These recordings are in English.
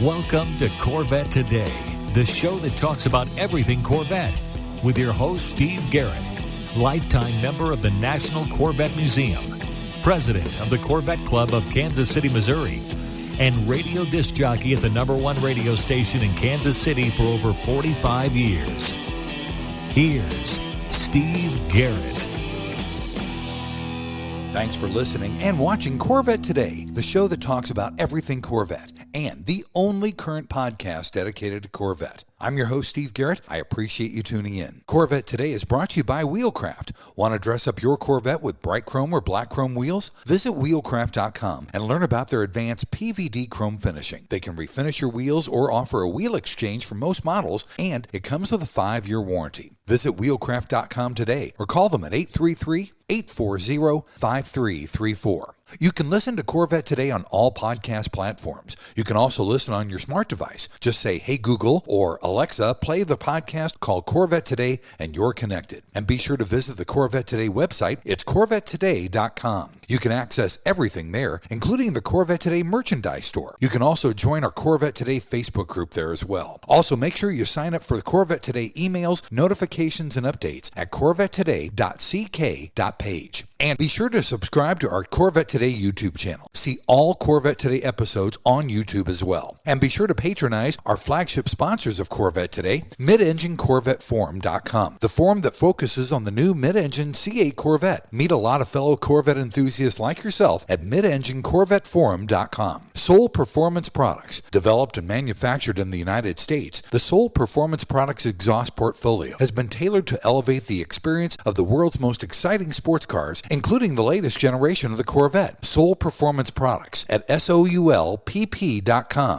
Welcome to Corvette Today, the show that talks about everything Corvette, with your host, Steve Garrett, lifetime member of the National Corvette Museum, president of the Corvette Club of Kansas City, Missouri, and radio disc jockey at the #1 radio station in Kansas City for over 45 years. Here's Steve Garrett. Thanks for listening and watching Corvette Today, the show that talks about everything Corvette, and the only current podcast dedicated to Corvette. I'm your host, Steve Garrett. I appreciate you tuning in. Corvette Today is brought to you by Wheelcraft. Want to dress up your Corvette with bright chrome or black chrome wheels? Visit wheelcraft.com and learn about their advanced PVD chrome finishing. They can refinish your wheels or offer a wheel exchange for most models, and it comes with a 5-year warranty. Visit wheelcraft.com today or call them at 833-840-5334. You can listen to Corvette Today on all podcast platforms. You can also listen on your smart device. Just say, "Hey Google," or "Alexa, play the podcast called Corvette Today," and you're connected. And be sure to visit the Corvette Today website. It's CorvetteToday.com. You can access everything there, including the Corvette Today merchandise store. You can also join our Corvette Today Facebook group there as well. Also, make sure you sign up for the Corvette Today emails, notifications, and updates at CorvetteToday.ck.page. And be sure to subscribe to our Corvette Today YouTube channel. See all Corvette Today episodes on YouTube as well. And be sure to patronize our flagship sponsors of Corvette Today, MidEngineCorvetteForum.com, the forum that focuses on the new mid-engine C8 Corvette. Meet a lot of fellow Corvette enthusiasts like yourself at MidEngineCorvetteForum.com. Soul Performance Products, developed and manufactured in the United States, the Soul Performance Products exhaust portfolio has been tailored to elevate the experience of the world's most exciting sports cars, including the latest generation of the Corvette. Soul Performance Products at SOULPP.com,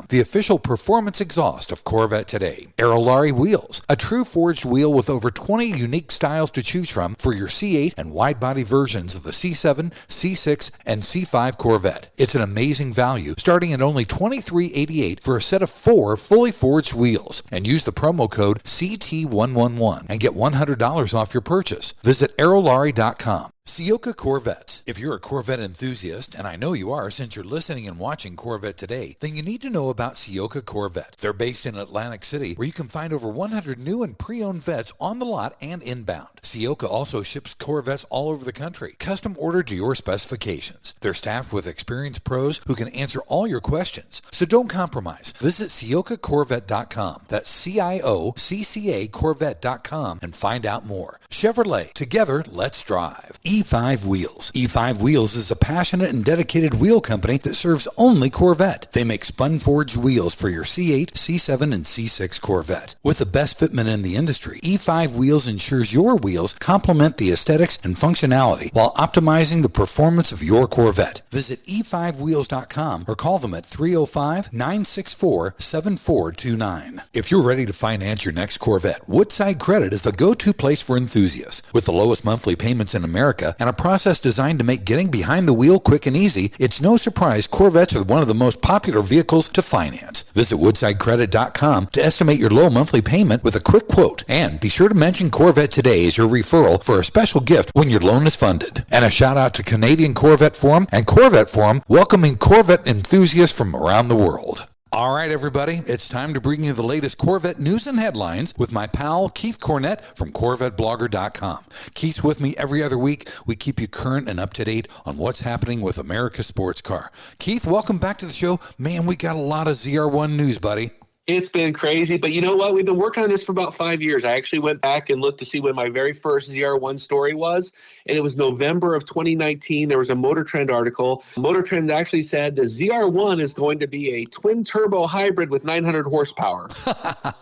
the official performance exhaust of Corvette Today. Aerolarri Wheels, a true forged wheel with over 20 unique styles to choose from for your C8 and wide-body versions of the C7, C6, and C5 Corvette. It's an amazing value, starting at only $23.88 for a set of 4 fully forged wheels. And use the promo code CT111 and get $100 off your purchase. Visit Aerolarri.com. Ciocca Corvettes. If you're a Corvette enthusiast, and I know you are since you're listening and watching Corvette Today, then you need to know about Ciocca Corvette. They're based in Atlantic City, where you can find over 100 new and pre-owned vets on the lot and inbound. Ciocca also ships Corvettes all over the country, custom ordered to your specifications. They're staffed with experienced pros who can answer all your questions. So don't compromise. Visit CioccaCorvette.com. That's CIOCCA Corvette.com and find out more. Chevrolet. Together, let's drive. E5 Wheels. E5 Wheels is a passionate and dedicated wheel company that serves only Corvette. They make spun-forged wheels for your C8, C7, and C6 Corvette. With the best fitment in the industry, E5 Wheels ensures your wheels complement the aesthetics and functionality while optimizing the performance of your Corvette. Visit e5wheels.com or call them at 305-964-7429. If you're ready to finance your next Corvette, Woodside Credit is the go-to place for enthusiasts. With the lowest monthly payments in America and a process designed to make getting behind the wheel quick and easy, it's no surprise Corvettes are one of the most popular vehicles to finance. Visit woodsidecredit.com to estimate your low monthly payment with a quick quote. And be sure to mention Corvette Today as your referral for a special gift when your loan is funded. And a shout out to Canadian Corvette Forum and Corvette Forum, welcoming Corvette enthusiasts from around the world. All right, everybody, it's time to bring you the latest Corvette news and headlines with my pal Keith Cornett from CorvetteBlogger.com. Keith's with me every other week. We keep you current and up to date on what's happening with America's sports car. Keith, welcome back to the show. Man, we got a lot of ZR1 news, buddy. It's been crazy, but you know what? We've been working on this for about 5 years. I actually went back and looked to see when my very first ZR1 story was, and it was November of 2019. There was a Motor Trend article. Motor Trend actually said the ZR1 is going to be a twin-turbo hybrid with 900 horsepower.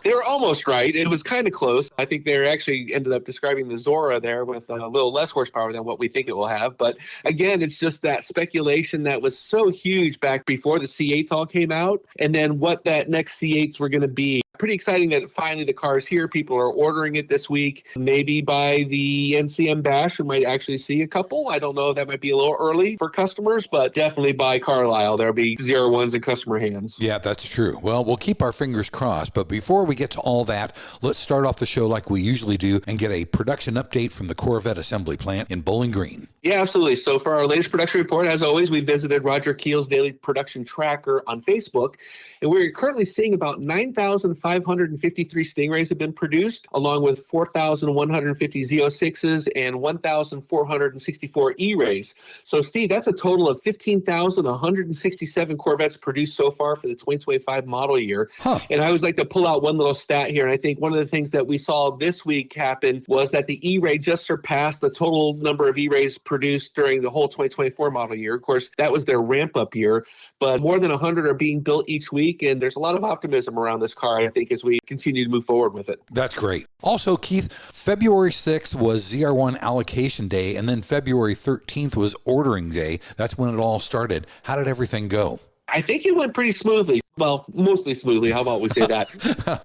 They were almost right. It was kind of close. I think they actually ended up describing the Zora there with a little less horsepower than what we think it will have. But again, it's just that speculation that was so huge back before the C8s all came out, and then what that next C8s were going to be pretty exciting that finally the car is here. People are ordering it this week. Maybe by the NCM Bash, we might actually see a couple. I don't know. That might be a little early for customers, but definitely by Carlisle, there'll be ZR1s in customer hands. Yeah, that's true. Well, we'll keep our fingers crossed. But before we get to all that, let's start off the show like we usually do and get a production update from the Corvette assembly plant in Bowling Green. Yeah, absolutely. So for our latest production report, as always, we visited Roger Keel's daily production tracker on Facebook, and we're currently seeing about 9,553 Stingrays have been produced, along with 4,150 Z06s and 1,464 E-Rays. So, Steve, that's a total of 15,167 Corvettes produced so far for the 2025 model year. And I always like to pull out one little stat here, and I think one of the things that we saw this week happen was that the E-Ray just surpassed the total number of E-Rays produced during the whole 2024 model year. Of course, that was their ramp-up year, but more than 100 are being built each week, and there's a lot of optimism around this car, I think, as we continue to move forward with it. That's great. Also, Keith, February 6th was ZR1 allocation day, and then February 13th was ordering day. That's when it all started. How did everything go? I think it went pretty smoothly. Well, mostly smoothly. How about we say that?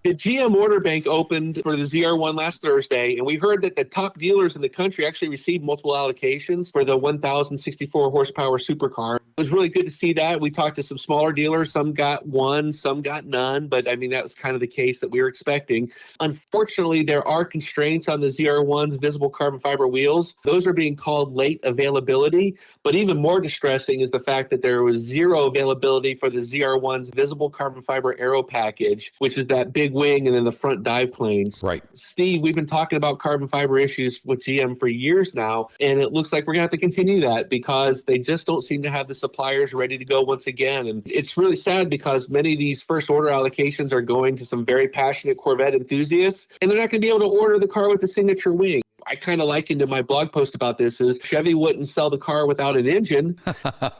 The GM order bank opened for the ZR1 last Thursday, and we heard that the top dealers in the country actually received multiple allocations for the 1,064 horsepower supercar. It was really good to see that. We talked to some smaller dealers. Some got one, some got none, but I mean, that was kind of the case that we were expecting. Unfortunately, there are constraints on the ZR1's visible carbon fiber wheels. Those are being called late availability, but even more distressing is the fact that there was zero availability for the ZR1's visible carbon fiber aero package, which is that big wing and then the front dive planes. Right. Steve, we've been talking about carbon fiber issues with GM for years now, and it looks like we're going to have to continue that because they just don't seem to have the suppliers ready to go once again. And it's really sad because many of these first order allocations are going to some very passionate Corvette enthusiasts, and they're not going to be able to order the car with the signature wing. I kind of likened in my blog post about this is Chevy wouldn't sell the car without an engine.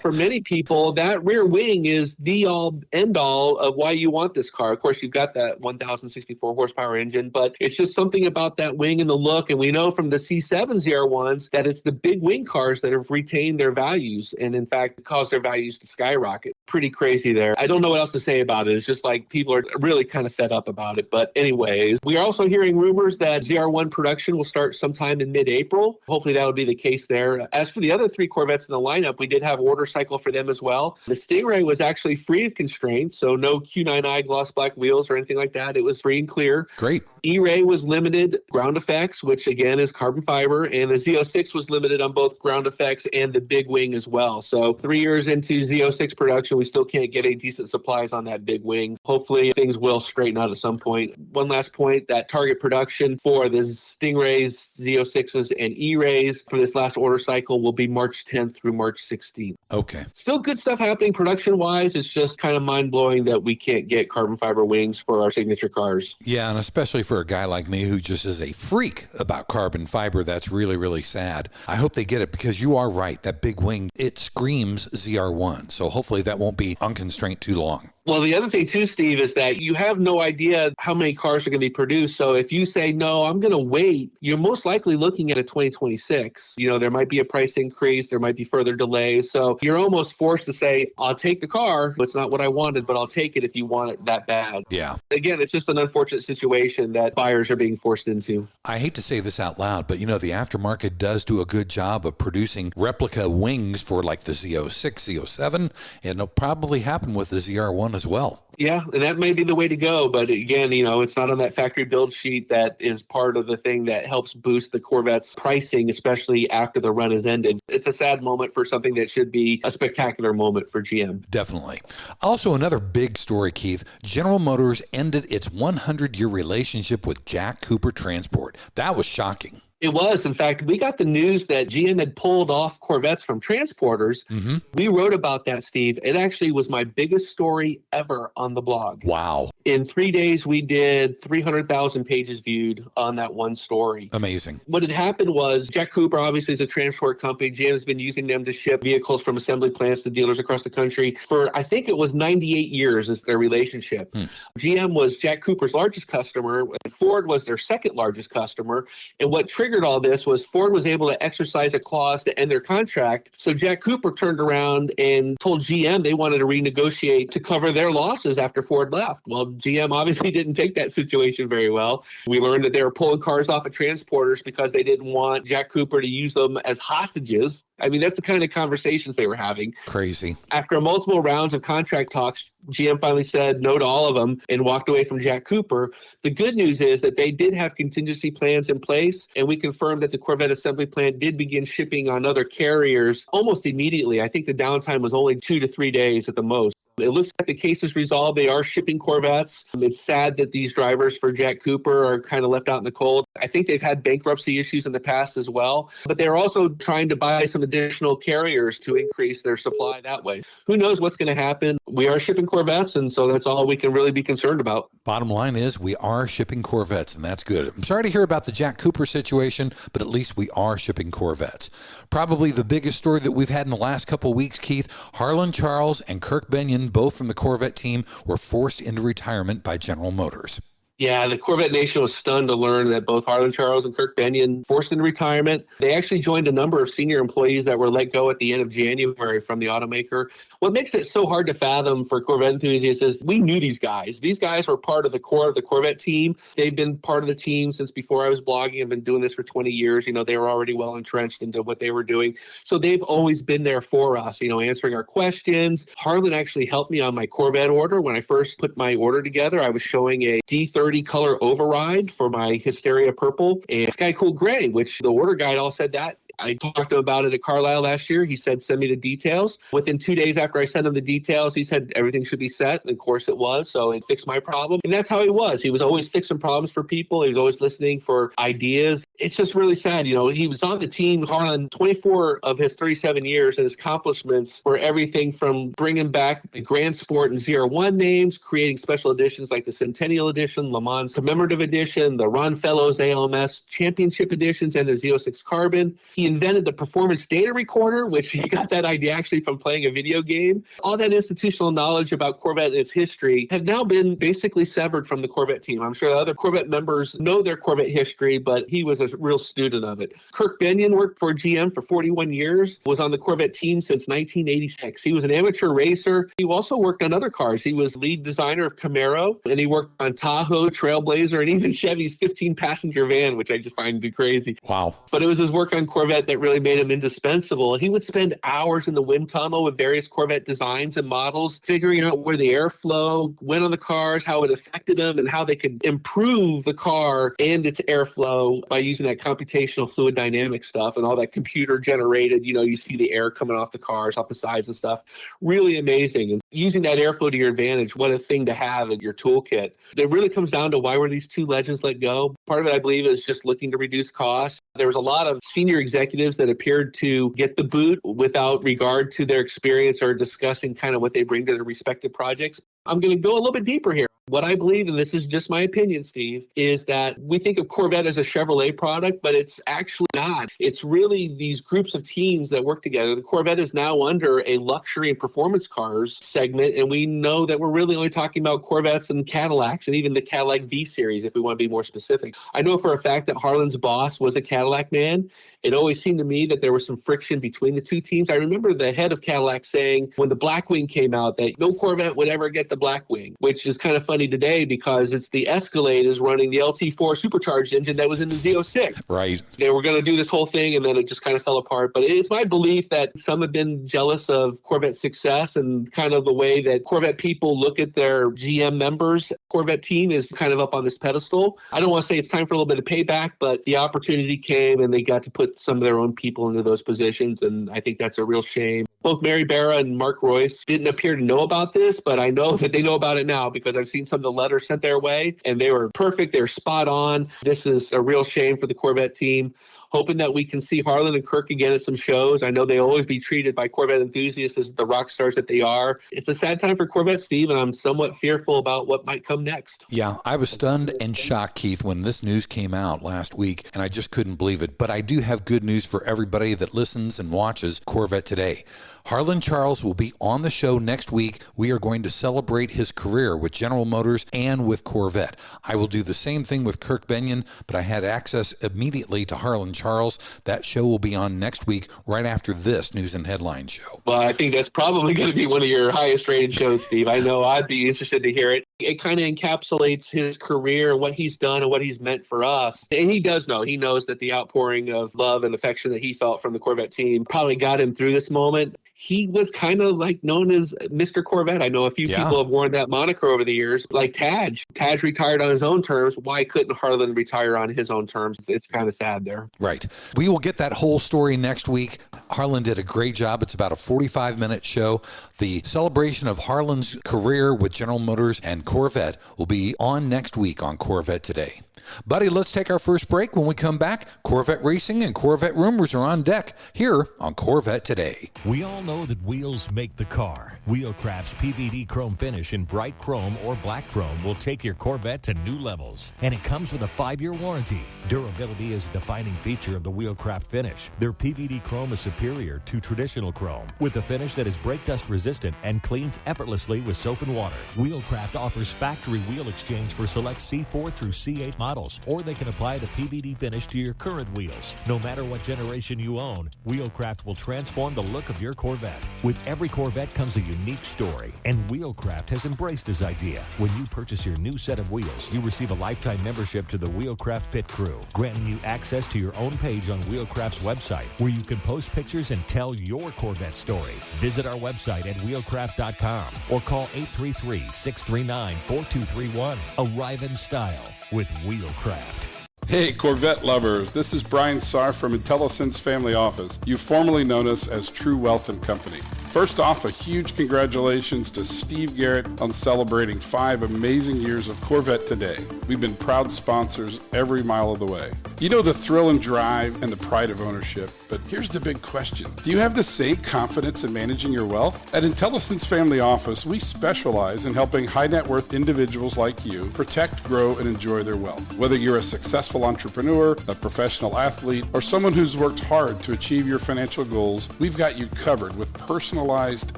For many people, that rear wing is the all end all of why you want this car. Of course, you've got that 1,064 horsepower engine, but it's just something about that wing and the look. And we know from the C7 ZR1s that it's the big wing cars that have retained their values and in fact caused their values to skyrocket. Pretty crazy there. I don't know what else to say about it. It's just like people are really kind of fed up about it. But anyways, we are also hearing rumors that ZR1 production will start sometime in mid-April. Hopefully that'll be the case there. As for the other three Corvettes in the lineup, we did have order cycle for them as well. The Stingray was actually free of constraints, so no Q9i gloss black wheels or anything like that. It was free and clear. Great. E-Ray was limited ground effects, which again is carbon fiber, and the Z06 was limited on both ground effects and the big wing as well. So 3 years into Z06 production, we still can't get any decent supplies on that big wing. Hopefully things will straighten out at some point. One last point, that target production for the Stingrays, Z06s, and E-Rays for this last order cycle will be March 10th through March 16th. Okay. Still good stuff happening production-wise. It's just kind of mind-blowing that we can't get carbon fiber wings for our signature cars. Yeah, and especially for a guy like me who just is a freak about carbon fiber, that's really, really sad. I hope they get it because you are right. That big wing, it screams ZR1. So hopefully that won't be unconstrained too long. Well, the other thing too, Steve, is that you have no idea how many cars are going to be produced. So if you say, no, I'm going to wait, you're most likely looking at a 2026. You know, there might be a price increase. There might be further delays. So you're almost forced to say, I'll take the car. It's not what I wanted, but I'll take it if you want it that bad. Yeah. Again, it's just an unfortunate situation that buyers are being forced into. I hate to say this out loud, but, you know, the aftermarket does do a good job of producing replica wings for like the Z06, Z07, and it'll probably happen with the ZR1 as well. Yeah, and that may be the way to go. But again, you know, it's not on that factory build sheet that is part of the thing that helps boost the Corvette's pricing, especially after the run has ended. It's a sad moment for something that should be a spectacular moment for GM. Definitely. Also, another big story, Keith. General Motors ended its 100-year relationship with Jack Cooper Transport. That was shocking. It was. In fact, we got the news that GM had pulled off Corvettes from transporters. Mm-hmm. We wrote about that, Steve. It actually was my biggest story ever on the blog. Wow. In 3 days, we did 300,000 pages viewed on that one story. Amazing. What had happened was Jack Cooper obviously is a transport company. GM has been using them to ship vehicles from assembly plants to dealers across the country for, I think it was 98 years is their relationship. GM was Jack Cooper's largest customer. Ford was their second largest customer. And what triggered triggered all this was Ford was able to exercise a clause to end their contract. So Jack Cooper turned around and told GM they wanted to renegotiate to cover their losses after Ford left. Well, GM obviously didn't take that situation very well. We learned that they were pulling cars off of transporters because they didn't want Jack Cooper to use them as hostages. I mean, that's the kind of conversations they were having. Crazy. After multiple rounds of contract talks, GM finally said no to all of them and walked away from Jack Cooper. The good news is that they did have contingency plans in place, and we confirmed that the Corvette assembly plant did begin shipping on other carriers almost immediately. I think the downtime was only 2 to 3 days at the most. It looks like the case is resolved. They are shipping Corvettes. It's sad that these drivers for Jack Cooper are kind of left out in the cold. I think they've had bankruptcy issues in the past as well, but they're also trying to buy some additional carriers to increase their supply that way. Who knows what's going to happen? We are shipping Corvettes, and so that's all we can really be concerned about. Bottom line is we are shipping Corvettes, and that's good. I'm sorry to hear about the Jack Cooper situation, but at least we are shipping Corvettes. Probably the biggest story that we've had in the last couple of weeks, Keith, Harlan Charles and Kirk Bennion, both from the Corvette team, were forced into retirement by General Motors. Yeah, the Corvette Nation was stunned to learn that both Harlan Charles and Kirk Bennion forced into retirement. They actually joined a number of senior employees that were let go at the end of January from the automaker. What makes it so hard to fathom for Corvette enthusiasts is we knew these guys. These guys were part of the core of the Corvette team. They've been part of the team since before I was blogging. I've been doing this for 20 years. You know, they were already well entrenched into what they were doing. So they've always been there for us, you know, answering our questions. Harlan actually helped me on my Corvette order. When I first put my order together, I was showing a D30 color override for my Hysteria Purple and Sky Cool Gray, which the order guide all said that. I talked to him about it at Carlisle last year. He said, send me the details. Within 2 days after I sent him the details, he said everything should be set. And of course it was. So it fixed my problem. And that's how he was. He was always fixing problems for people. He was always listening for ideas. It's just really sad. You know, he was on the team, Harlan, 24 of his 37 years, and his accomplishments were everything from bringing back the Grand Sport and ZR1 names, creating special editions like the Centennial Edition, Le Mans Commemorative Edition, the Ron Fellows ALMS Championship Editions, and the Z06 Carbon. He invented the performance data recorder, which he got that idea actually from playing a video game. All that institutional knowledge about Corvette and its history have now been basically severed from the Corvette team. I'm sure other Corvette members know their Corvette history, but he was a real student of it. Kirk Bennion worked for GM for 41 years, was on the Corvette team since 1986. He was an amateur racer. He also worked on other cars. He was lead designer of Camaro, and he worked on Tahoe, Trailblazer, and even Chevy's 15-passenger van, which I just find to be crazy. Wow. But it was his work on Corvette that really made him indispensable. He would spend hours in the wind tunnel with various Corvette designs and models, figuring out where the airflow went on the cars, how it affected them, and how they could improve the car and its airflow by using that computational fluid dynamics stuff and all that computer generated, you know, you see the air coming off the cars, off the sides and stuff. Really amazing. And using that airflow to your advantage, what a thing to have in your toolkit. It really comes down to why were these two legends let go? Part of it, I believe, is just looking to reduce costs. There was a lot of senior executives that appeared to get the boot without regard to their experience or discussing kind of what they bring to their respective projects. I'm going to go a little bit deeper here. What I believe, and this is just my opinion, Steve, is that we think of Corvette as a Chevrolet product, but it's actually not. It's really these groups of teams that work together. The Corvette is now under a luxury and performance cars segment, and we know that we're really only talking about Corvettes and Cadillacs and even the Cadillac V-Series, if we want to be more specific. I know for a fact that Harlan's boss was a Cadillac man. It always seemed to me that there was some friction between the two teams. I remember the head of Cadillac saying when the Blackwing came out that no Corvette would ever get the Blackwing, which is kind of funny today because it's the Escalade is running the LT4 supercharged engine that was in the Z06. Right. They were going to do this whole thing and then it just kind of fell apart. But it's my belief that some have been jealous of Corvette's success and kind of the way that Corvette people look at their GM members. Corvette team is kind of up on this pedestal. I don't want to say it's time for a little bit of payback, but the opportunity came and they got to put some of their own people into those positions. And I think that's a real shame. Both Mary Barra and Mark Royce didn't appear to know about this, but I know that they know about it now because I've seen some of the letters sent their way and they were perfect. They're spot on. This is a real shame for the Corvette team. Hoping that we can see Harlan and Kirk again at some shows. I know they always be treated by Corvette enthusiasts as the rock stars that they are. It's a sad time for Corvette, Steve, and I'm somewhat fearful about what might come next. Yeah, I was stunned and shocked, Keith, when this news came out last week, and I just couldn't believe it. But I do have good news for everybody that listens and watches Corvette Today. Harlan Charles will be on the show next week. We are going to celebrate his career with General Motors and with Corvette. I will do the same thing with Kirk Bennion, but I had access immediately to Harlan Charles. That show will be on next week, right after this News and Headline show. Well, I think that's probably going to be one of your highest rated shows, Steve. I know I'd be interested to hear it. It kind of encapsulates his career and what he's done and what he's meant for us. And he does know. He knows that the outpouring of love and affection that he felt from the Corvette team probably got him through this moment. He was kind of like known as Mr. Corvette. I know a few people have worn that moniker over the years, like Taj. Taj retired on his own terms. Why couldn't Harlan retire on his own terms? It's kind of sad there. Right. We will get that whole story next week. Harlan did a great job. It's about a 45-minute show. The celebration of Harlan's career with General Motors and Corvette will be on next week on Corvette Today. Buddy, let's take our first break. When we come back, Corvette racing and Corvette rumors are on deck here on Corvette Today. We all know that wheels make the car. Wheelcraft's PVD chrome finish in bright chrome or black chrome will take your Corvette to new levels. And it comes with a 5-year warranty. Durability is a defining feature of the Wheelcraft finish. Their PVD chrome is superior to traditional chrome, with a finish that is brake dust resistant and cleans effortlessly with soap and water. Wheelcraft offers factory wheel exchange for select C4 through C8 models, or they can apply the PVD finish to your current wheels. No matter what generation you own, Wheelcraft will transform the look of your Corvette. With every Corvette comes a unique story, and Wheelcraft has embraced this idea. When you purchase your new set of wheels, you receive a lifetime membership to the Wheelcraft Pit Crew, granting you access to your own page on Wheelcraft's website, where you can post pictures and tell your Corvette story. Visit our website at wheelcraft.com or call 833-639-4231. Arrive in style with Wheelcraft. Hey, Corvette lovers, this is Brian Sarr from IntelliSense Family Office. You've formerly known us as True Wealth and Company. First off, a huge congratulations to Steve Garrett on celebrating 5 amazing years of Corvette Today. We've been proud sponsors every mile of the way. You know the thrill and drive and the pride of ownership, but here's the big question. Do you have the same confidence in managing your wealth? At IntelliSense Family Office, we specialize in helping high net worth individuals like you protect, grow, and enjoy their wealth. Whether you're a successful entrepreneur, a professional athlete, or someone who's worked hard to achieve your financial goals, we've got you covered with personalized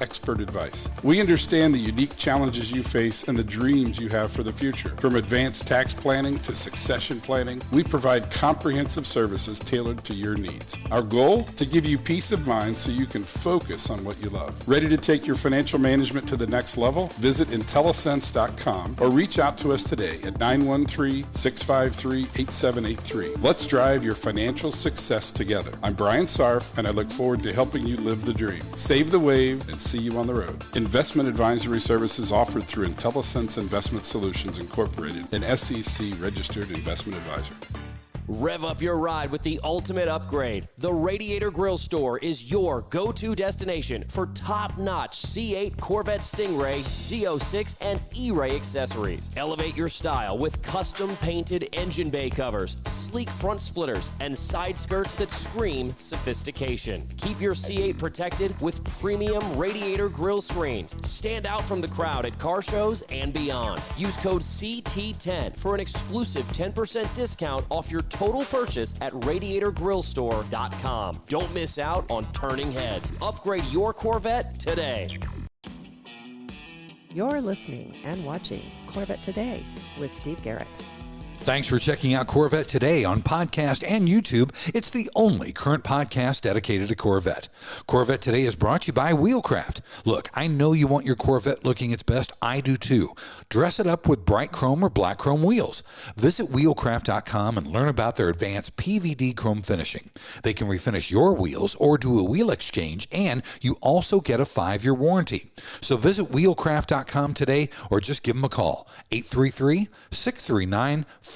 expert advice. We understand the unique challenges you face and the dreams you have for the future. From advanced tax planning to succession planning, we provide comprehensive services tailored to your needs. Our goal? To give you peace of mind so you can focus on what you love. Ready to take your financial management to the next level? Visit IntelliSense.com or reach out to us today at 913-653-8783. Let's drive your financial success together. I'm Brian Sarf, and I look forward to helping you live the dream. Save the wave and see you on the road. Investment advisory services offered through IntelliSense Investment Solutions Incorporated, an SEC registered investment advisor. Rev up your ride with the ultimate upgrade. The Radiator Grill Store is your go-to destination for top-notch C8 Corvette Stingray, Z06, and E-Ray accessories. Elevate your style with custom-painted engine bay covers, sleek front splitters, and side skirts that scream sophistication. Keep your C8 protected with premium Radiator Grill screens. Stand out from the crowd at car shows and beyond. Use code CT10 for an exclusive 10% discount off your total purchase at radiatorgrillstore.com. Don't miss out on turning heads. Upgrade your Corvette today. You're listening and watching Corvette Today with Steve Garrett. Thanks for checking out Corvette Today on podcast and YouTube. It's the only current podcast dedicated to Corvette. Corvette Today is brought to you by Wheelcraft. Look, I know you want your Corvette looking its best. I do too. Dress it up with bright chrome or black chrome wheels. Visit wheelcraft.com and learn about their advanced PVD chrome finishing. They can refinish your wheels or do a wheel exchange, and you also get a 5-year warranty. So visit wheelcraft.com today or just give them a call. 833-639-4231.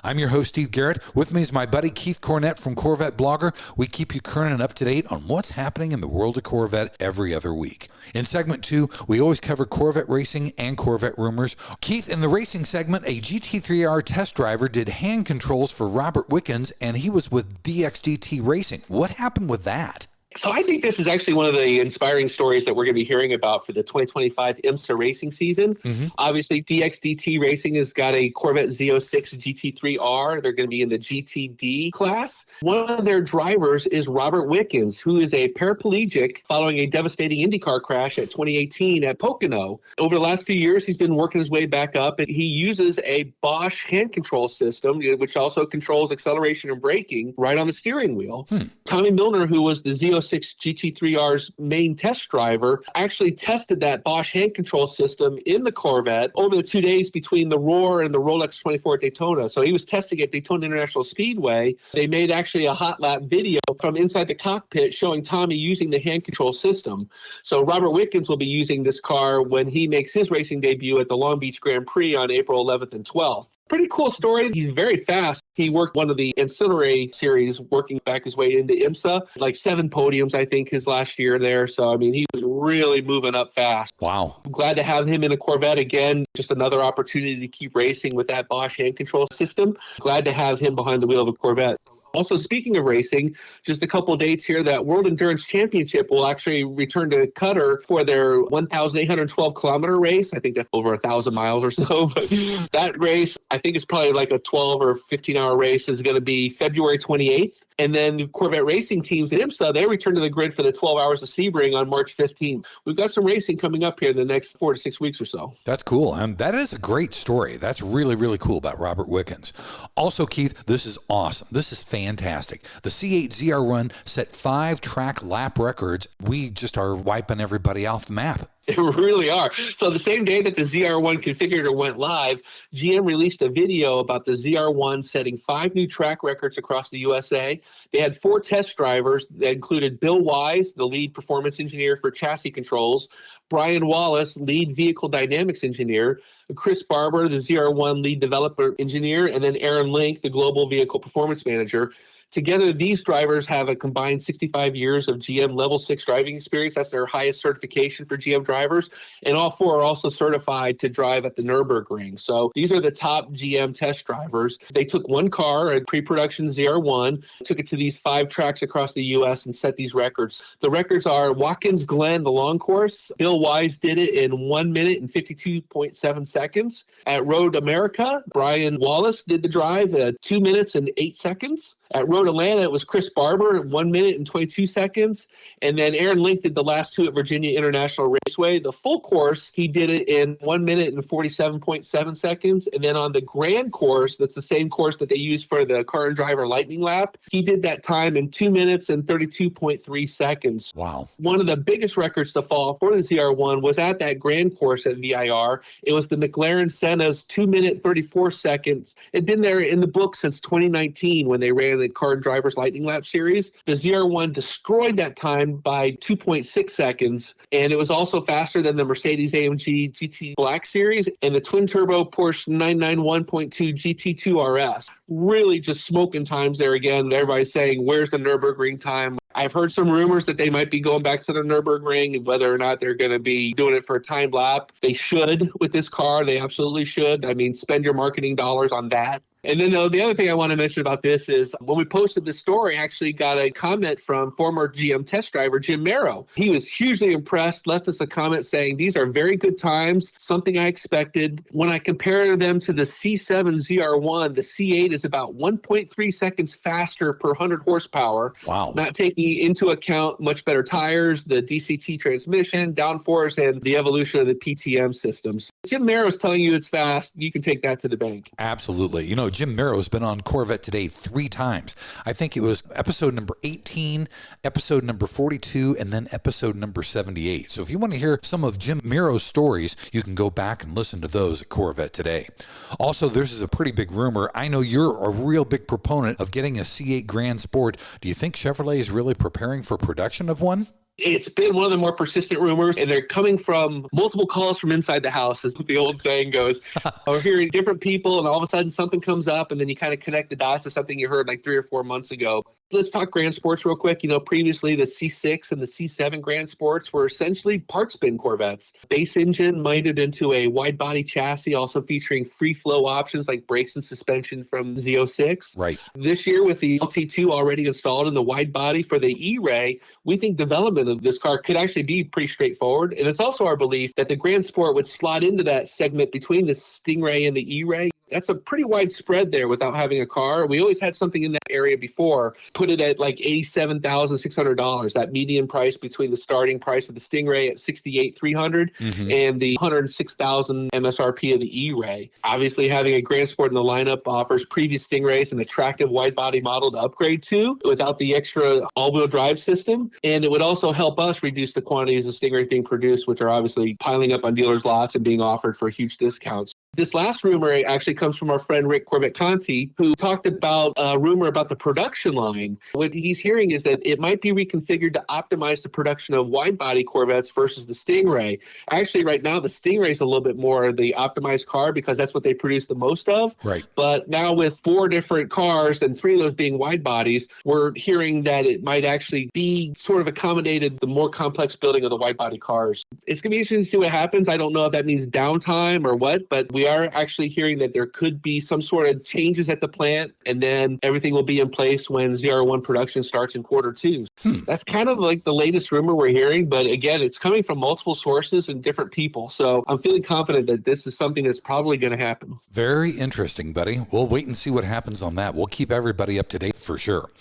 I'm your host, Steve Garrett. With me is my buddy Keith Cornett from CorvetteBlogger. We keep you current and up to date on what's happening in the world of Corvette every other week. In segment 2, we always cover Corvette racing and Corvette rumors. Keith, in the racing segment, a GT3R test driver did hand controls for Robert Wickens, and he was with DXDT Racing. What happened with that? So I think this is actually one of the inspiring stories that we're going to be hearing about for the 2025 IMSA racing season. Obviously, DXDT Racing has got a Corvette Z06 GT3R. They're going to be in the GTD class. One of their drivers is Robert Wickens, who is a paraplegic following a devastating IndyCar crash at 2018 at Pocono. Over the last few years, he's been working his way back up, and he uses a Bosch hand control system, which also controls acceleration and braking right on the steering wheel. Tommy Milner, who was the Z06 GT3R's main test driver, actually tested that Bosch hand control system in the Corvette over the 2 days between the Roar and the Rolex 24 at Daytona. So he was testing at Daytona International Speedway. They made actually a hot lap video from inside the cockpit showing Tommy using the hand control system. So Robert Wickens will be using this car when he makes his racing debut at the Long Beach Grand Prix on April 11th and 12th. Pretty cool story. He's very fast. He worked one of the ancillary series, working back his way into IMSA, like 7 podiums, I think, his last year there. So, I mean, he was really moving up fast. Wow. I'm glad to have him in a Corvette again. Just another opportunity to keep racing with that Bosch hand control system. Glad to have him behind the wheel of a Corvette. Also, speaking of racing, just a couple of dates here, that World Endurance Championship will actually return to Qatar for their 1,812-kilometer race. I think that's over 1,000 miles or so. But that race, I think it's probably like a 12 or 15-hour race, is going to be February 28th. And then the Corvette racing teams at IMSA, they return to the grid for the 12 hours of Sebring on March 15th. We've got some racing coming up here in the next 4 to 6 weeks or so. That's cool. That is a great story. That's really, really cool about Robert Wickens. Also, Keith, this is awesome. This is fantastic. The C8 ZR1 set 5 track lap records. We just are wiping everybody off the map. They really are. So the same day that the ZR1 configurator went live, GM released a video about the ZR1 setting 5 new track records across the USA. They had 4 test drivers that included Bill Wise, the lead performance engineer for chassis controls, Brian Wallace, lead vehicle dynamics engineer, Chris Barber, the ZR1 lead developer engineer, and then Aaron Link, the global vehicle performance manager. Together, these drivers have a combined 65 years of GM Level 6 driving experience. That's their highest certification for GM drivers. And all 4 are also certified to drive at the Nürburgring. So these are the top GM test drivers. They took one car, a pre-production ZR1, took it to these 5 tracks across the U.S. and set these records. The records are Watkins Glen, the long course. Bill Wise did it in 1 minute and 52.7 seconds. At Road America, Brian Wallace did the drive at 2 minutes and 8 seconds. At Road Atlanta, it was Chris Barber at 1 minute and 22 seconds. And then Aaron Link did the last 2 at Virginia International Raceway. The full course, he did it in 1 minute and 47.7 seconds. And then on the grand course, that's the same course that they used for the car and driver lightning lap, he did that time in 2 minutes and 32.3 seconds. Wow. One of the biggest records to fall for the ZR1 was at that grand course at VIR. It was the McLaren Senna's 2 minute 34 seconds. It'd been there in the book since 2019 when they ran the car and drivers lightning lap series. The ZR1 destroyed that time by 2.6 seconds, and it was also faster than the Mercedes-AMG GT Black Series and the twin-turbo Porsche 991.2 GT2 RS. Really just smoking times there again. Everybody's saying, where's the Nürburgring time? I've heard some rumors that they might be going back to the Nürburgring, and whether or not they're going to be doing it for a time lap. They should with this car. They absolutely should. I mean, spend your marketing dollars on that. And then the other thing I want to mention about this is when we posted this story, I actually got a comment from former GM test driver Jim Merrow. He was hugely impressed, left us a comment saying, these are very good times, something I expected. When I compare them to the C7 ZR1, the C8 is about 1.3 seconds faster per 100 horsepower. Wow. Not taking into account much better tires, the DCT transmission, downforce, and the evolution of the PTM systems. Jim Merrow's telling you it's fast. You can take that to the bank. Absolutely. You know, Jim Merrow's been on Corvette Today 3 times. I think it was episode number 18, episode number 42, and then episode number 78. So if you want to hear some of Jim Merrow's stories, you can go back and listen to those at Corvette Today. Also, there's a pretty big rumor. I know you're a real big proponent of getting a C8 Grand Sport. Do you think Chevrolet is really preparing for production of one? It's been one of the more persistent rumors, and they're coming from multiple calls from inside the house, as the old saying goes. We're hearing different people, and all of a sudden something comes up, and then you kind of connect the dots to something you heard like 3 or 4 months ago. Let's talk Grand Sports real quick. Previously the C6 and the C7 Grand Sports were essentially parts bin Corvettes. Base engine mited into a wide body chassis, also featuring free flow options like brakes and suspension from Z06. Right. This year with the LT2 already installed in the wide body for the E-Ray, we think development of this car could actually be pretty straightforward. And it's also our belief that the Grand Sport would slot into that segment between the Stingray and the E-Ray. That's a pretty wide spread there without having a car. We always had something in that area before, put it at like $87,600, that median price between the starting price of the Stingray at $68,300 and the $106,000 MSRP of the E-Ray. Obviously, having a Grand Sport in the lineup offers previous Stingrays an attractive wide body model to upgrade to without the extra all-wheel drive system. And it would also help us reduce the quantities of Stingrays being produced, which are obviously piling up on dealers' lots and being offered for huge discounts. This last rumor actually comes from our friend Rick Corvette Conti, who talked about a rumor about the production line. What he's hearing is that it might be reconfigured to optimize the production of wide-body Corvettes versus the Stingray. Actually, right now, the Stingray is a little bit more the optimized car because that's what they produce the most of. Right. But now with 4 different cars and 3 of those being wide bodies, we're hearing that it might actually be sort of accommodated the more complex building of the wide-body cars. It's going to be interesting to see what happens. I don't know if that means downtime or what, but we are actually hearing that there could be some sort of changes at the plant, and then everything will be in place when ZR1 production starts in Q2. That's kind of like the latest rumor we're hearing, but again, it's coming from multiple sources and different people. So I'm feeling confident that this is something that's probably going to happen. Very interesting, buddy. We'll wait and see what happens on that. We'll keep everybody up to date for sure.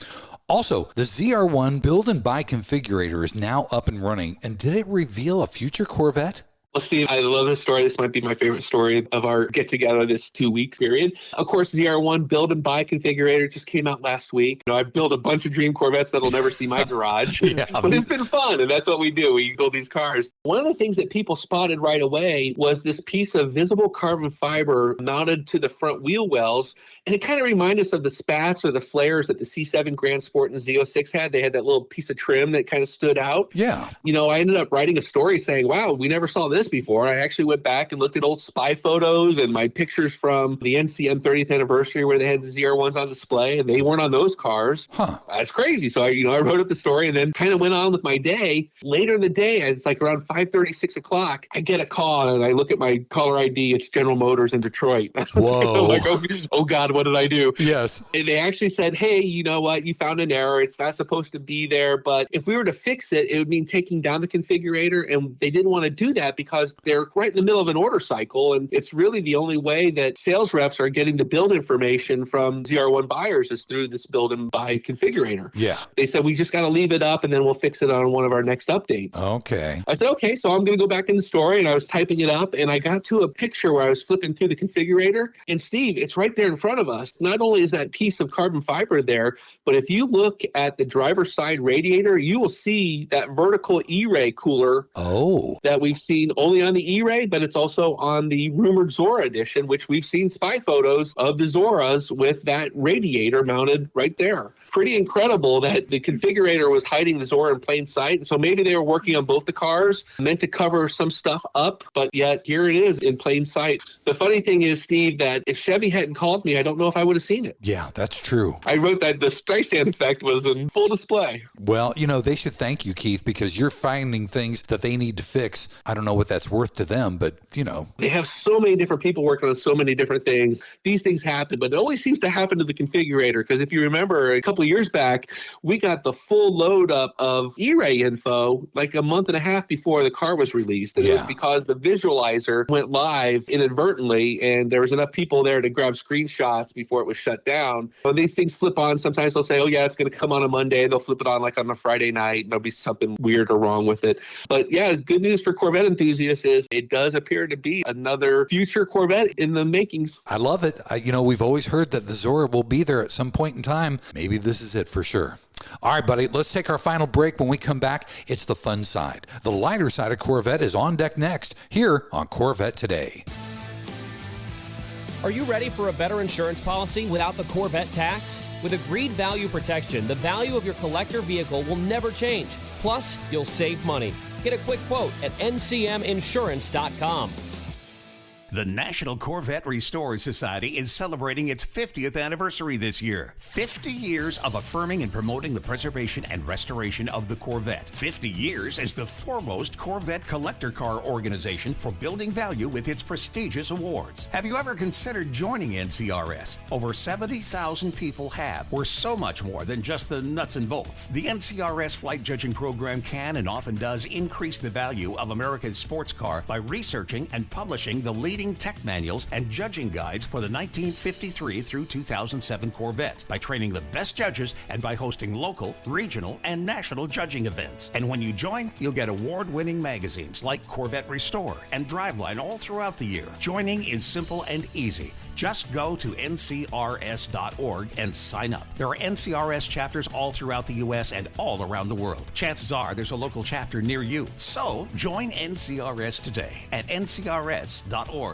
Also, the ZR1 Build and Buy configurator is now up and running. And did it reveal a future Corvette? Well, Steve, I love this story. This might be my favorite story of our get-together this 2-week period. Of course, ZR1 Build and Buy configurator just came out last week. I built a bunch of dream Corvettes that'll never see my garage. But it's been fun, and that's what we do. We build these cars. One of the things that people spotted right away was this piece of visible carbon fiber mounted to the front wheel wells, and it kind of reminded us of the spats or the flares that the C7 Grand Sport and Z06 had. They had that little piece of trim that kind of stood out. Yeah. I ended up writing a story saying, wow, we never saw this before. I actually went back and looked at old spy photos and my pictures from the NCM 30th anniversary where they had the ZR1s on display, and they weren't on those cars. That's crazy. So I wrote up the story and then kind of went on with my day. Later in the day, it's like around 5:30, 6 o'clock, I get a call and I look at my caller ID. It's General Motors in Detroit. Whoa. I'm like, oh God, what did I do? Yes. And they actually said, hey, you know what? You found an error. It's not supposed to be there. But if we were to fix it, it would mean taking down the configurator. And they didn't want to do that because they're right in the middle of an order cycle. And it's really the only way that sales reps are getting the build information from ZR1 buyers is through this build and buy configurator. Yeah. They said, we just got to leave it up and then we'll fix it on one of our next updates. Okay. I said, okay, so I'm going to go back in the story, and I was typing it up and I got to a picture where I was flipping through the configurator, and Steve, it's right there in front of us. Not only is that piece of carbon fiber there, but if you look at the driver's side radiator, you will see that vertical E-Ray cooler that we've seen only on the E-Ray, but it's also on the rumored Zora edition, which we've seen spy photos of the Zoras with that radiator mounted right there. Pretty incredible that the configurator was hiding the Zora in plain sight. And so maybe they were working on both the cars, meant to cover some stuff up, but yet here it is in plain sight. The funny thing is, Steve, that if Chevy hadn't called me, I don't know if I would have seen it. Yeah, that's true. I wrote that the Streisand effect was in full display. Well, they should thank you, Keith, because you're finding things that they need to fix. I don't know what that's worth to them, but, They have so many different people working on so many different things. These things happen, but it always seems to happen to the configurator, because if you remember a couple of years back, we got the full load up of E-Ray info like a month and a half before the car was released. And it was because the visualizer went live inadvertently, and there was enough people there to grab screenshots before it was shut down. When these things flip on, sometimes they'll say, oh yeah, it's going to come on a Monday. They'll flip it on like on a Friday night. There'll be something weird or wrong with it. But yeah, good news for Corvette enthusiasts is it does appear to be another future Corvette in the makings. I love it. We've always heard that the Zora will be there at some point in time. Maybe this is it for sure. All right, buddy, let's take our final break. When we come back, it's the fun side. The lighter side of Corvette is on deck next, here on Corvette Today. Are you ready for a better insurance policy without the Corvette tax? With Agreed Value Protection, the value of your collector vehicle will never change. Plus, you'll save money. Get a quick quote at ncminsurance.com. The National Corvette Restored Society is celebrating its 50th anniversary this year. 50 years of affirming and promoting the preservation and restoration of the Corvette. 50 years as the foremost Corvette collector car organization for building value with its prestigious awards. Have you ever considered joining NCRS? Over 70,000 people have. We're so much more than just the nuts and bolts. The NCRS flight judging program can and often does increase the value of America's sports car by researching and publishing the leading tech manuals and judging guides for the 1953 through 2007 Corvettes, by training the best judges, and by hosting local, regional, and national judging events. And when you join, you'll get award-winning magazines like Corvette Restore and Driveline all throughout the year. Joining is simple and easy. Just go to ncrs.org and sign up. There are NCRS chapters all throughout the U.S. and all around the world. Chances are there's a local chapter near you. So join NCRS today at ncrs.org.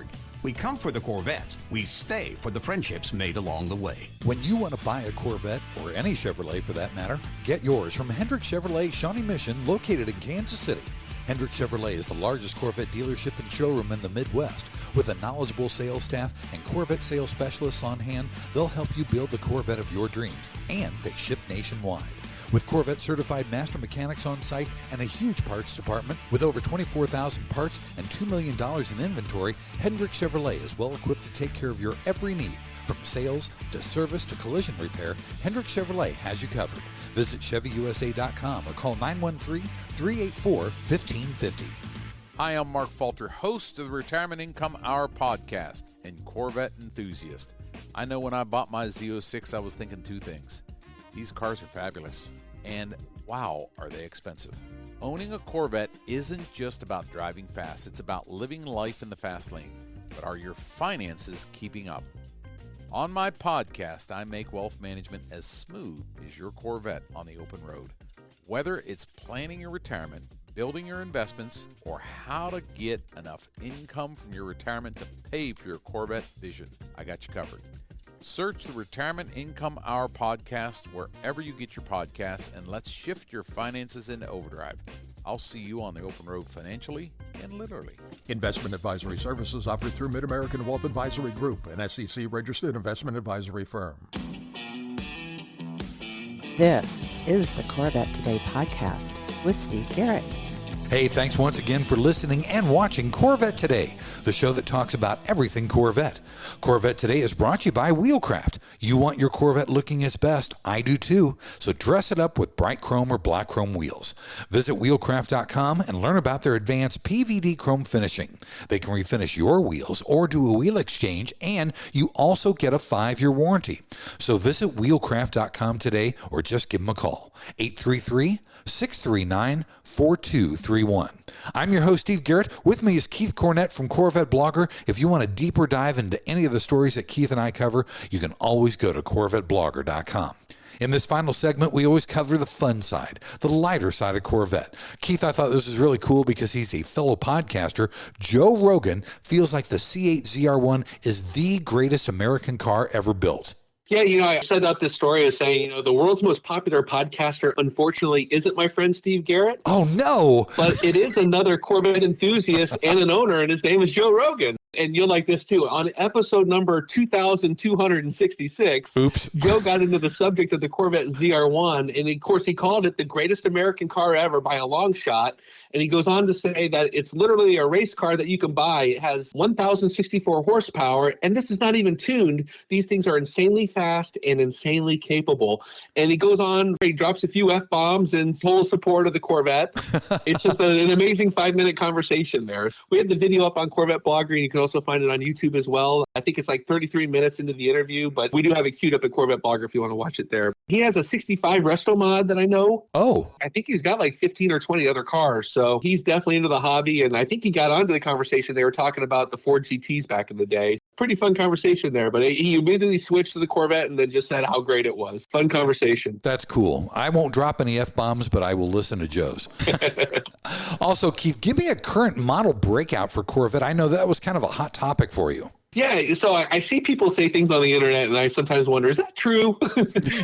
We come for the Corvettes. We stay for the friendships made along the way. When you want to buy a Corvette, or any Chevrolet for that matter, get yours from Hendrick Chevrolet Shawnee Mission, located in Kansas City. Hendrick Chevrolet is the largest Corvette dealership and showroom in the Midwest. With a knowledgeable sales staff and Corvette sales specialists on hand, they'll help you build the Corvette of your dreams, and they ship nationwide. With Corvette certified master mechanics on site and a huge parts department with over 24,000 parts and $2 million in inventory, Hendrick Chevrolet is well equipped to take care of your every need. From sales to service to collision repair, Hendrick Chevrolet has you covered. Visit ChevyUSA.com or call 913-384-1550. Hi, I'm Mark Falter, host of the Retirement Income Hour podcast and Corvette enthusiast. I know when I bought my Z06, I was thinking two things. These cars are fabulous, and wow, are they expensive. Owning a Corvette isn't just about driving fast, it's about living life in the fast lane. But are your finances keeping up? On my podcast, I make wealth management as smooth as your Corvette on the open road. Whether it's planning your retirement, building your investments, or how to get enough income from your retirement to pay for your Corvette vision, I got you covered. Search the Retirement Income Hour podcast wherever you get your podcasts, and let's shift your finances into overdrive. I'll see you on the open road financially and literally. Investment advisory services offered through Mid-American Wealth Advisory Group, an SEC-registered investment advisory firm. This is the Corvette Today podcast with Steve Garrett. Hey, thanks once again for listening and watching Corvette Today, the show that talks about everything Corvette. Corvette Today is brought to you by Wheelcraft. You want your Corvette looking its best. I do too. So dress it up with bright chrome or black chrome wheels. Visit wheelcraft.com and learn about their advanced PVD chrome finishing. They can refinish your wheels or do a wheel exchange, and you also get a 5-year warranty. So visit wheelcraft.com today or just give them a call. 833-639-4231. I'm your host, Steve Garrett. With me is Keith Cornett from CorvetteBlogger. If you want a deeper dive into any of the stories that Keith and I cover, you can always go to CorvetteBlogger.com. In this final segment, we always cover the fun side, the lighter side of Corvette. Keith, I thought this was really cool because he's a fellow podcaster. Joe Rogan feels like the C8 ZR1 is the greatest American car ever built. Yeah, I set up this story of saying, the world's most popular podcaster, unfortunately, isn't my friend Steve Garrett. Oh, no. But it is another Corvette enthusiast and an owner, and his name is Joe Rogan. And you'll like this too. On episode number 2266, Joe got into the subject of the Corvette ZR1. And of course, he called it the greatest American car ever by a long shot. And he goes on to say that it's literally a race car that you can buy. It has 1,064 horsepower, and this is not even tuned. These things are insanely fast and insanely capable. And he goes on, he drops a few F-bombs in total support of the Corvette. It's just an amazing 5-minute conversation there. We had the video up on CorvetteBlogger, and you can also find it on YouTube as well. I think it's like 33 minutes into the interview, but we do have it queued up at CorvetteBlogger if you want to watch it there. He has a 65 resto mod that I know. Oh. I think he's got like 15 or 20 other cars. So he's definitely into the hobby. And I think he got onto the conversation. They were talking about the Ford GTs back in the day. Pretty fun conversation there. But he immediately switched to the Corvette and then just said how great it was. Fun conversation. That's cool. I won't drop any F-bombs, but I will listen to Joe's. Also, Keith, give me a current model breakout for Corvette. I know that was kind of a hot topic for you. Yeah, so I see people say things on the internet, and I sometimes wonder, is that true?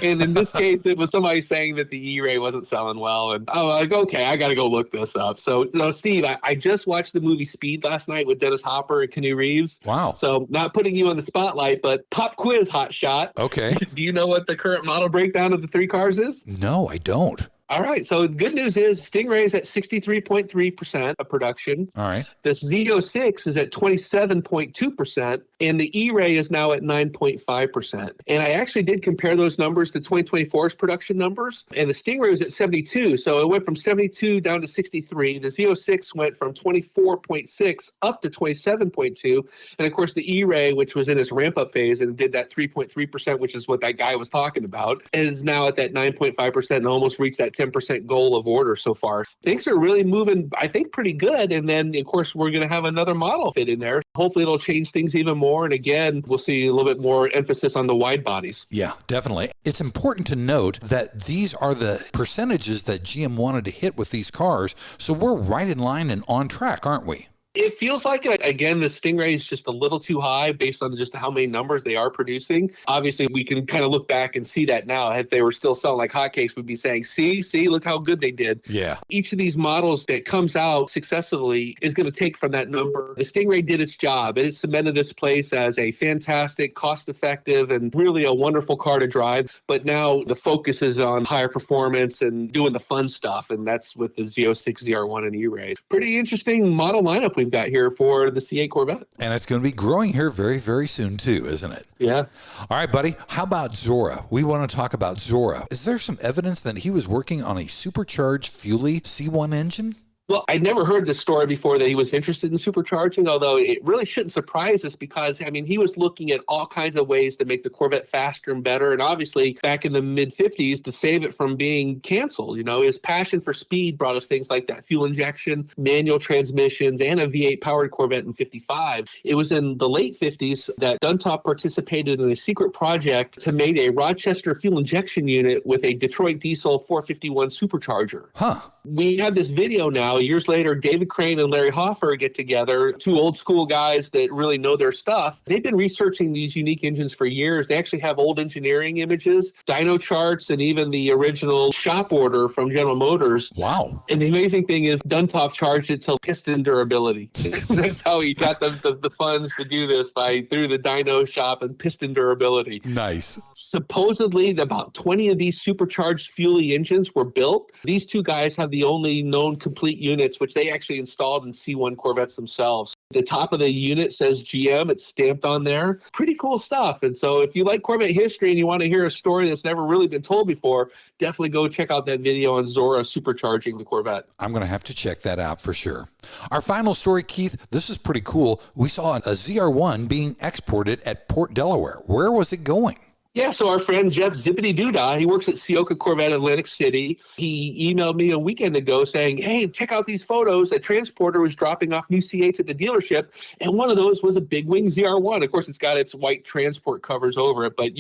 And in this case, it was somebody saying that the E-Ray wasn't selling well. And like, okay, I got to go look this up. So, Steve, I just watched the movie Speed last night with Dennis Hopper and Keanu Reeves. Wow. So not putting you on the spotlight, but pop quiz hot shot. Okay. Do you know what the current model breakdown of the three cars is? No, I don't. All right. So good news is Stingray is at 63.3% of production. All right. The Z06 is at 27.2%, and the E-Ray is now at 9.5%. And I actually did compare those numbers to 2024's production numbers, and the Stingray was at 72. So it went from 72 down to 63. The Z06 went from 24.6 up to 27.2. And of course, the E-Ray, which was in its ramp-up phase and did that 3.3%, which is what that guy was talking about, is now at that 9.5% and almost reached that 10% goal of order so far. Things are really moving, I think, pretty good. And then, of course, we're going to have another model fit in there. Hopefully, it'll change things even more. And again, we'll see a little bit more emphasis on the wide bodies. Yeah, definitely. It's important to note that these are the percentages that GM wanted to hit with these cars. So we're right in line and on track, aren't we? It feels like, again, the Stingray is just a little too high based on just how many numbers they are producing. Obviously, we can kind of look back and see that now. If they were still selling like hotcakes, we'd be saying, see, look how good they did. Yeah. Each of these models that comes out successively is going to take from that number. The Stingray did its job, and it cemented its place as a fantastic, cost-effective, and really a wonderful car to drive. But now the focus is on higher performance and doing the fun stuff, and that's with the Z06, ZR1, and E-Ray. Pretty interesting model lineup we've got here for the C8 Corvette. And it's going to be growing here very, very soon too, isn't it? Yeah. All right, buddy. How about Zora? We want to talk about Zora. Is there some evidence that he was working on a supercharged Fuelie C1 engine? Well, I'd never heard this story before that he was interested in supercharging, although it really shouldn't surprise us because, I mean, he was looking at all kinds of ways to make the Corvette faster and better. And obviously, back in the mid-50s, to save it from being canceled, his passion for speed brought us things like that fuel injection, manual transmissions, and a V8 powered Corvette in 55. It was in the late 50s that Duntop participated in a secret project to make a Rochester fuel injection unit with a Detroit diesel 451 supercharger. Huh. We have this video now. Years later, David Crane and Larry Hoffer get together, two old school guys that really know their stuff. They've been researching these unique engines for years. They actually have old engineering images, dyno charts, and even the original shop order from General Motors. Wow. And the amazing thing is Duntop charged it till piston durability. That's how he got the funds to do this, through the dyno shop and piston durability. Nice. Supposedly, about 20 of these supercharged Fuelie engines were built. These two guys have the only known complete units, which they actually installed in C1 Corvettes themselves. The top of the unit says GM. It's stamped on there. Pretty cool stuff. And so if you like Corvette history and you want to hear a story that's never really been told before, definitely go check out that video on Zora supercharging the Corvette. I'm going to have to check that out for sure. Our final story, Keith, this is pretty cool. We saw a ZR1 being exported at Port Delaware. Where was it going? Yeah, so our friend Jeff Zippity Doodah, he works at Sioka Corvette Atlantic City. He emailed me a weekend ago saying, hey, check out these photos. A transporter was dropping off new C8s at the dealership, and one of those was a big wing ZR1. Of course, it's got its white transport covers over it, but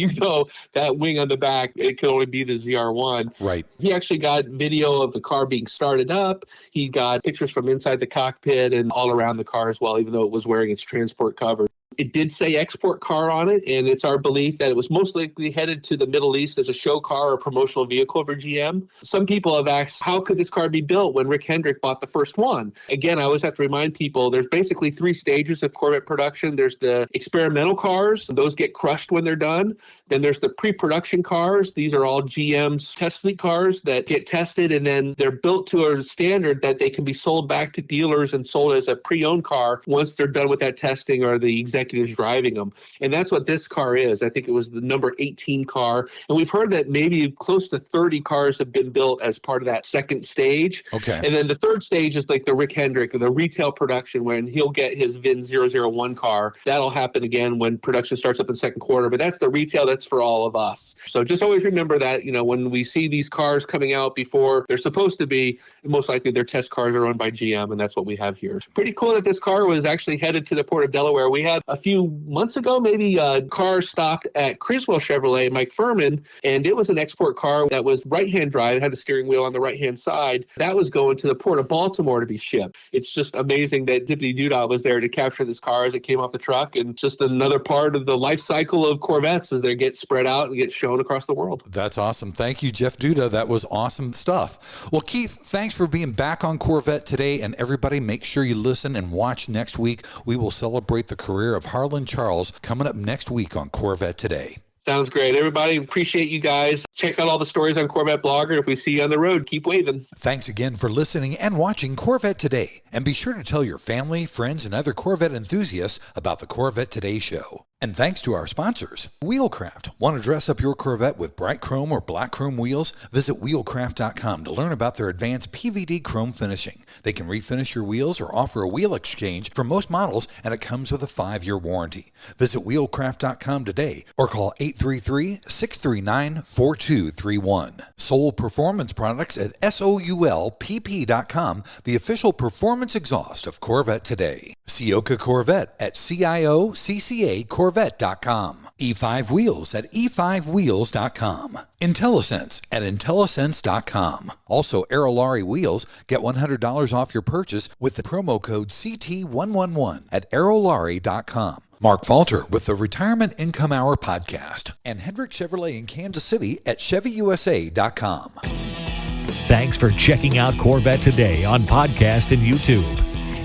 that wing on the back, it could only be the ZR1. Right. He actually got video of the car being started up. He got pictures from inside the cockpit and all around the car as well, even though it was wearing its transport cover. It did say export car on it, and it's our belief that it was most likely headed to the Middle East as a show car or promotional vehicle for GM. Some people have asked, how could this car be built when Rick Hendrick bought the first one? Again, I always have to remind people, there's basically three stages of Corvette production. There's the experimental cars. Those get crushed when they're done. Then there's the pre-production cars. These are all GM's test fleet cars that get tested, and then they're built to a standard that they can be sold back to dealers and sold as a pre-owned car once they're done with that testing or the executives driving them. And that's what this car is. I think it was the number 18 car. And we've heard that maybe close to 30 cars have been built as part of that second stage. Okay. And then the third stage is like the Rick Hendrick, the retail production, when he'll get his VIN 001 car. That'll happen again when production starts up in second quarter. But that's the retail. That's for all of us. So just always remember that, when we see these cars coming out before they're supposed to be, most likely their test cars are owned by GM. And that's what we have here. Pretty cool that this car was actually headed to the Port of Delaware. We had a a few months ago, maybe a car stopped at Criswell Chevrolet, Mike Furman, and it was an export car that was right-hand drive, had a steering wheel on the right-hand side. That was going to the Port of Baltimore to be shipped. It's just amazing that Dippity Doodah was there to capture this car as it came off the truck, and just another part of the life cycle of Corvettes as they get spread out and get shown across the world. That's awesome. Thank you, Jeff Duda. That was awesome stuff. Well, Keith, thanks for being back on Corvette Today, and everybody make sure you listen and watch next week. We will celebrate the career of Harlan Charles coming up next week on Corvette Today. Sounds great. Everybody, appreciate you guys. Check out all the stories on CorvetteBlogger. If we see you on the road, keep waving. Thanks again for listening and watching Corvette Today. And be sure to tell your family, friends, and other Corvette enthusiasts about the Corvette Today show. And thanks to our sponsors, Wheelcraft. Want to dress up your Corvette with bright chrome or black chrome wheels? Visit wheelcraft.com to learn about their advanced PVD chrome finishing. They can refinish your wheels or offer a wheel exchange for most models, and it comes with a 5-year warranty. Visit wheelcraft.com today or call 833-639-4231. Soul Performance Products at SOULPP.com, the official performance exhaust of Corvette Today. Ciocca Corvette at CIOCCA Corvette.com. E5 Wheels at E5Wheels.com. IntelliSense at IntelliSense.com. Also, Aerolarri Wheels. Get $100 off your purchase with the promo code CT111 at Aerolarri.com. Mark Falter with the Retirement Income Hour podcast. And Hendrick Chevrolet in Kansas City at ChevyUSA.com. Thanks for checking out Corvette Today on podcast and YouTube.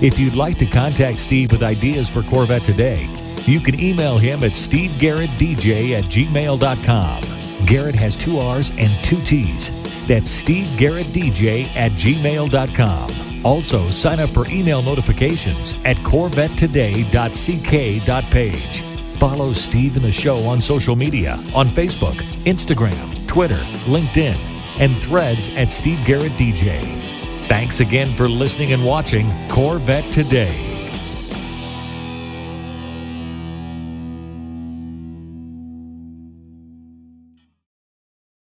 If you'd like to contact Steve with ideas for Corvette Today, you can email him at stevegarrettdj@gmail.com. Garrett has 2 R's and 2 T's. That's stevegarrettdj@gmail.com. Also, sign up for email notifications at corvettetoday.ck.page. Follow Steve and the show on social media on Facebook, Instagram, Twitter, LinkedIn, and Threads at Steve Garrett DJ. Thanks again for listening and watching Corvette Today.